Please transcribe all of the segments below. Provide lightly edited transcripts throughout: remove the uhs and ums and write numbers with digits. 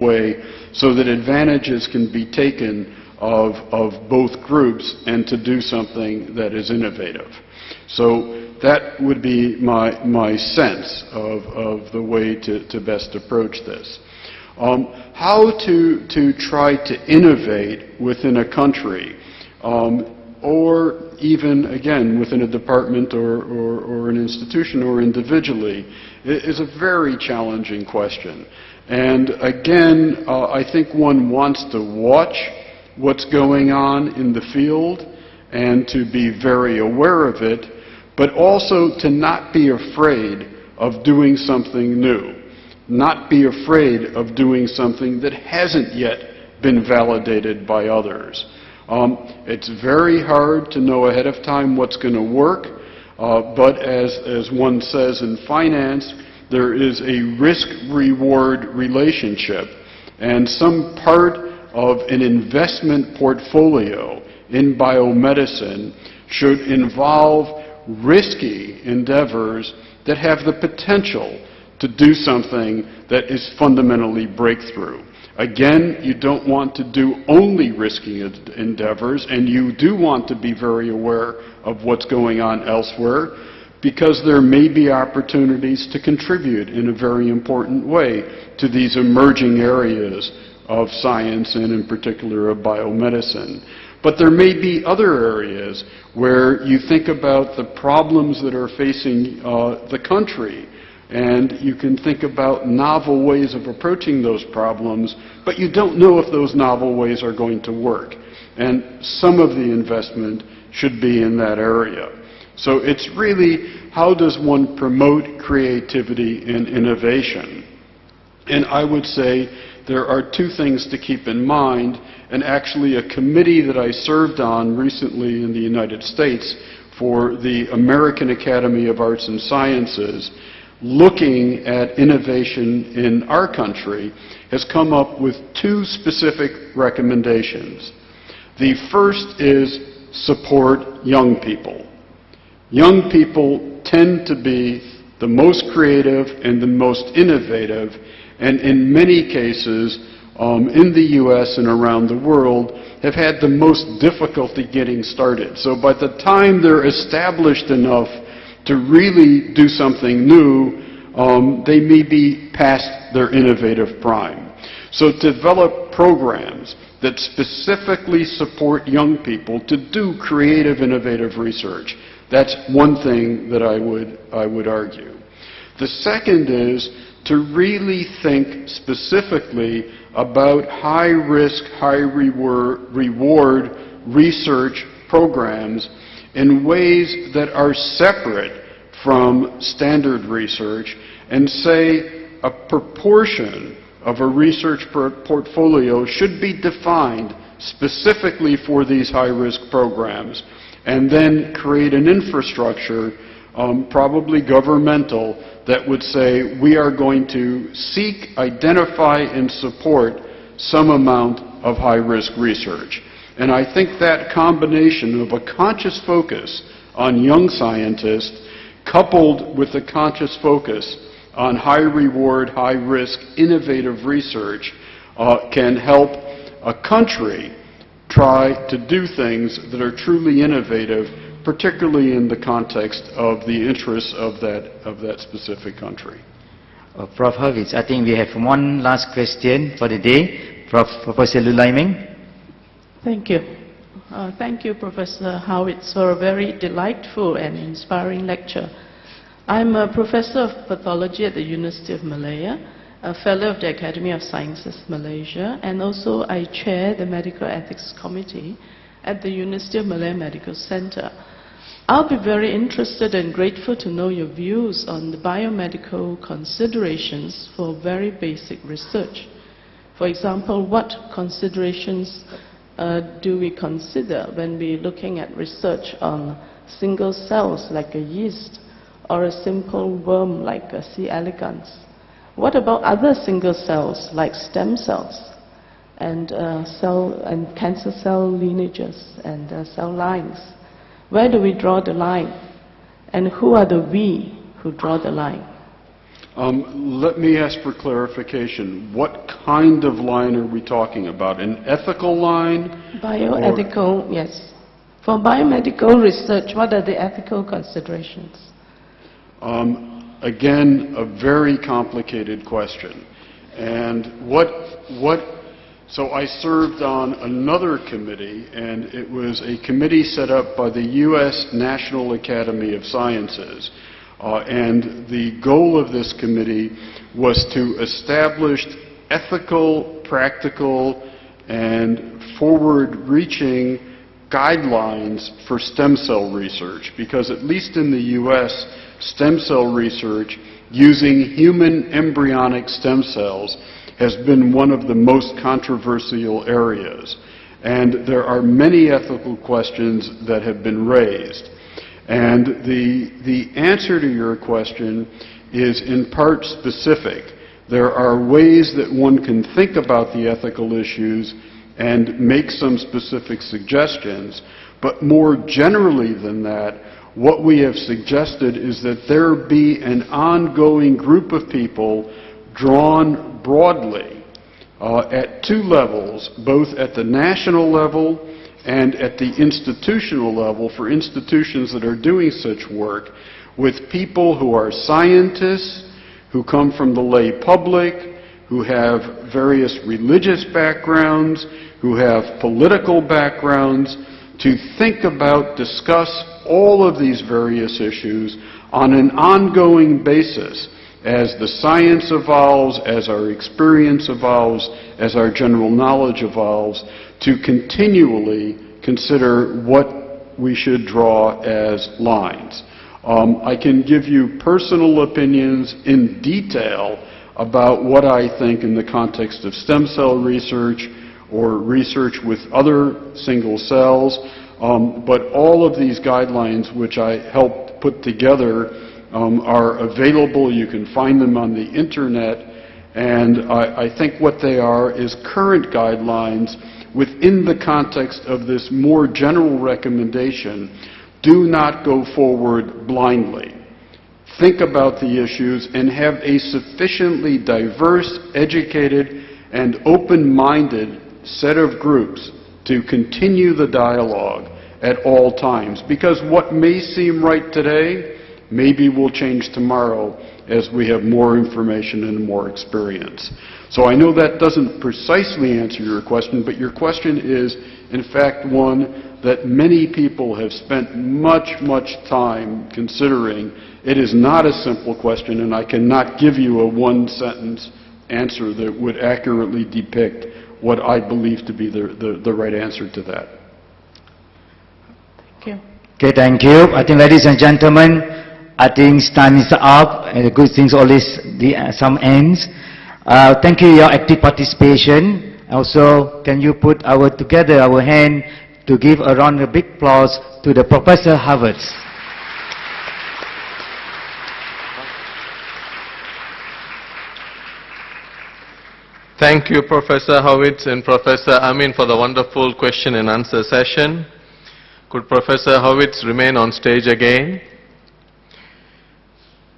way so that advantages can be taken of both groups and to do something that is innovative. So that would be my sense of the way to best approach this. How to try to innovate within a country, or even, again, within a department or an institution or individually, is a very challenging question. And again, I think one wants to watch what's going on in the field and to be very aware of it, but also to not be afraid of doing something new, not be afraid of doing something that hasn't yet been validated by others. It's very hard to know ahead of time what's going to work, but as one says in finance, there is a risk-reward relationship, and some part of an investment portfolio in biomedicine should involve risky endeavors that have the potential to do something that is fundamentally breakthrough. Again, you don't want to do only risky endeavors, and you do want to be very aware of what's going on elsewhere, because there may be opportunities to contribute in a very important way to these emerging areas of science and in particular of biomedicine. But there may be other areas where you think about the problems that are facing the country, and you can think about novel ways of approaching those problems, but you don't know if those novel ways are going to work. And some of the investment should be in that area. So it's really, how does one promote creativity and innovation? And I would say there are two things to keep in mind, and actually a committee that I served on recently in the United States for the American Academy of Arts and Sciences, looking at innovation in our country, has come up with two specific recommendations. The first is support young people. Young people tend to be the most creative and the most innovative, and in many cases, in the U.S. and around the world, have had the most difficulty getting started. So by the time they're established enough to really do something new, they may be past their innovative prime. So to develop programs that specifically support young people to do creative, innovative research, that's one thing that I would argue. The second is to really think specifically about high-risk, high-reward research programs in ways that are separate from standard research, and say a proportion of a research portfolio should be defined specifically for these high-risk programs, and then create an infrastructure, probably governmental, that would say we are going to seek, identify, and support some amount of high-risk research. And I think that combination of a conscious focus on young scientists coupled with a conscious focus on high-reward, high-risk, innovative research can help a country try to do things that are truly innovative, particularly in the context of the interests of that specific country. Prof. Horvitz, I think we have one last question for the day. Professor Lulaimeng. Thank you. Thank you, Professor Horvitz, for a very delightful and inspiring lecture. I'm a professor of pathology at the University of Malaya, a fellow of the Academy of Sciences Malaysia, and also I chair the Medical Ethics Committee at the University of Malaya Medical Center. I'll be very interested and grateful to know your views on the biomedical considerations for very basic research. For example, what considerations do we consider when we're looking at research on single cells like a yeast or a simple worm like a C. elegans? What about other single cells like stem cells and cancer cell lineages and cell lines? Where do we draw the line? And who are the we who draw the line? Let me ask for clarification. What kind of line are we talking about? An ethical line? Bioethical, yes. For biomedical research, what are the ethical considerations? Again, a very complicated question. And so I served on another committee, and it was a committee set up by the U.S. National Academy of Sciences. And the goal of this committee was to establish ethical, practical, and forward-reaching guidelines for stem cell research, because at least in the U.S., stem cell research using human embryonic stem cells has been one of the most controversial areas. And there are many ethical questions that have been raised. And the answer to your question is in part specific. There are ways that one can think about the ethical issues and make some specific suggestions, but more generally than that, what we have suggested is that there be an ongoing group of people drawn broadly at two levels, both at the national level and at the institutional level for institutions that are doing such work, with people who are scientists, who come from the lay public, who have various religious backgrounds, who have political backgrounds, to think about, discuss all of these various issues on an ongoing basis as the science evolves, as our experience evolves, as our general knowledge evolves, to continually consider what we should draw as lines. I can give you personal opinions in detail about what I think in the context of stem cell research or research with other single cells, but all of these guidelines which I helped put together are available. You can find them on the internet, and I think what they are is current guidelines within the context of this more general recommendation: do not go forward blindly. Think about the issues and have a sufficiently diverse, educated, and open-minded set of groups to continue the dialogue at all times. Because what may seem right today, maybe will change tomorrow as we have more information and more experience. So I know that doesn't precisely answer your question, but your question is, in fact, one that many people have spent much, much time considering. It is not a simple question, and I cannot give you a one-sentence answer that would accurately depict what I believe to be the right answer to that. Thank you. Okay, thank you. I think, ladies and gentlemen, I think time is up, and the good things always some ends. Thank you for your active participation. Also, can you put together our hand to give a round of big applause to the Professor Horvitz. Thank you, Professor Horvitz and Professor Amin, for the wonderful question and answer session. Could Professor Horvitz remain on stage again?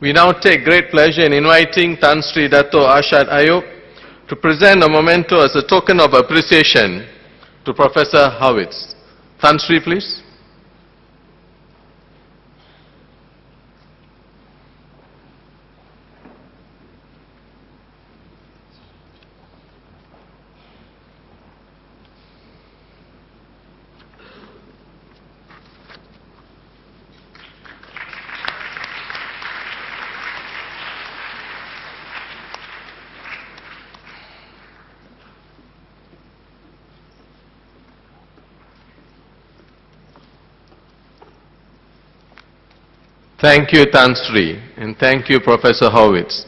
We now take great pleasure in inviting Tan Sri Dato Arshad Ayub to present a memento as a token of appreciation to Professor Horvitz. Tan Sri, please. Thank you, Tan Sri, and thank you, Professor Horvitz.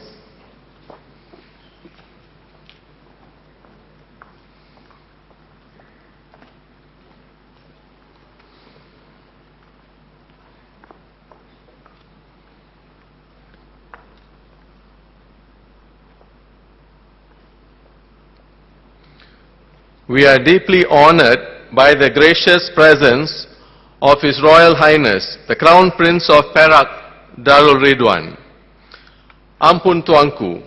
We are deeply honored by the gracious presence of His Royal Highness, the Crown Prince of Perak, Darul Ridwan. Ampun tuanku,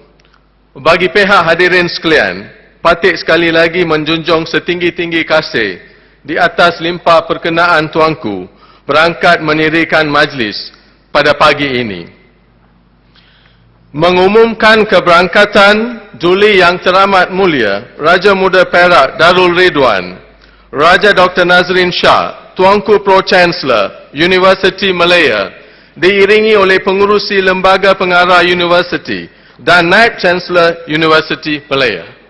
bagi pihak hadirin sekalian, patut sekali lagi menjunjung setinggi-tinggi kasih di atas limpah perkenaan tuanku berangkat mendirikan majlis pada pagi ini. Mengumumkan keberangkatan Juli yang teramat mulia Raja Muda Perak Darul Ridwan, Raja Dr. Nazrin Shah, Tuanku Pro-Chancellor University Malaya, diiringi oleh pengurusi Lembaga Pengarah University dan Naib Chancellor University Malaya.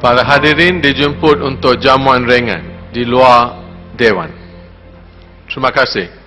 Para hadirin dijemput untuk jamuan ringan di luar Dewan. Terima kasih.